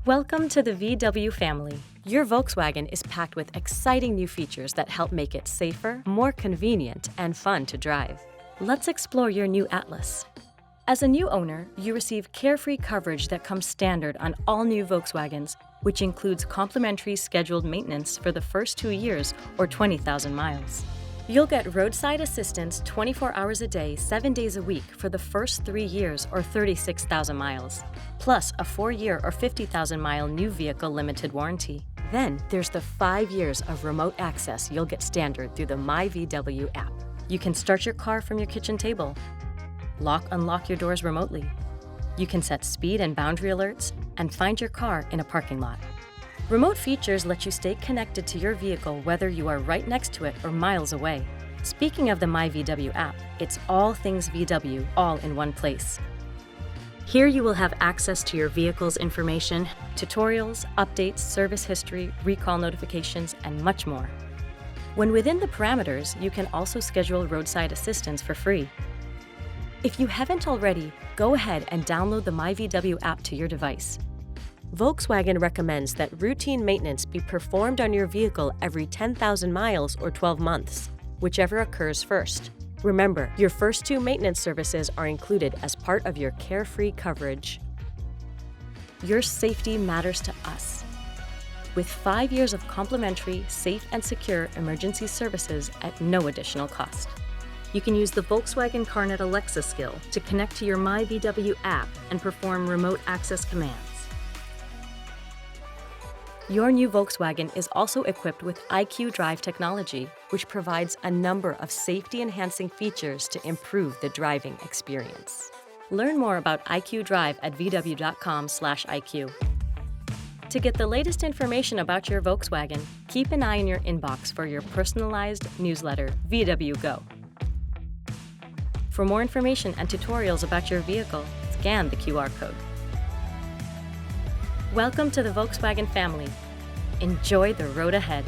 Welcome to the VW family. Your Volkswagen is packed with exciting new features that help make it safer, more convenient, and fun to drive. Let's explore your new Atlas. As a new owner, you receive Carefree Coverage that comes standard on all new Volkswagens, which includes complimentary scheduled maintenance for the first 2 years or 20,000 miles. You'll get Roadside Assistance 24 hours a day, 7 days a week for the first 3 years or 36,000 miles, plus a 4-year or 50,000-mile new vehicle limited warranty. Then there's the 5 years of remote access you'll get standard through the myVW app. You can start your car from your kitchen table, unlock your doors remotely. You can set speed and boundary alerts and find your car in a parking lot. Remote features let you stay connected to your vehicle whether you are right next to it or miles away. Speaking of the myVW app, it's all things VW, all in one place. Here you will have access to your vehicle's information, tutorials, updates, service history, recall notifications, and much more. When within the parameters, you can also schedule roadside assistance for free. If you haven't already, go ahead and download the myVW app to your device. Volkswagen recommends that routine maintenance be performed on your vehicle every 10,000 miles or 12 months, whichever occurs first. Remember, your first 2 maintenance services are included as part of your Carefree Coverage. Your safety matters to us. With 5 years of complimentary, safe and secure emergency services at no additional cost. You can use the Volkswagen CarNet Alexa skill to connect to your myVW app and perform remote access commands. Your new Volkswagen is also equipped with IQ.DRIVE technology, which provides a number of safety-enhancing features to improve the driving experience. Learn more about IQ.DRIVE at vw.com/IQ. To get the latest information about your Volkswagen, keep an eye in your inbox for your personalized newsletter, VW Go. For more information and tutorials about your vehicle, scan the QR code. Welcome to the Volkswagen family. Enjoy the road ahead.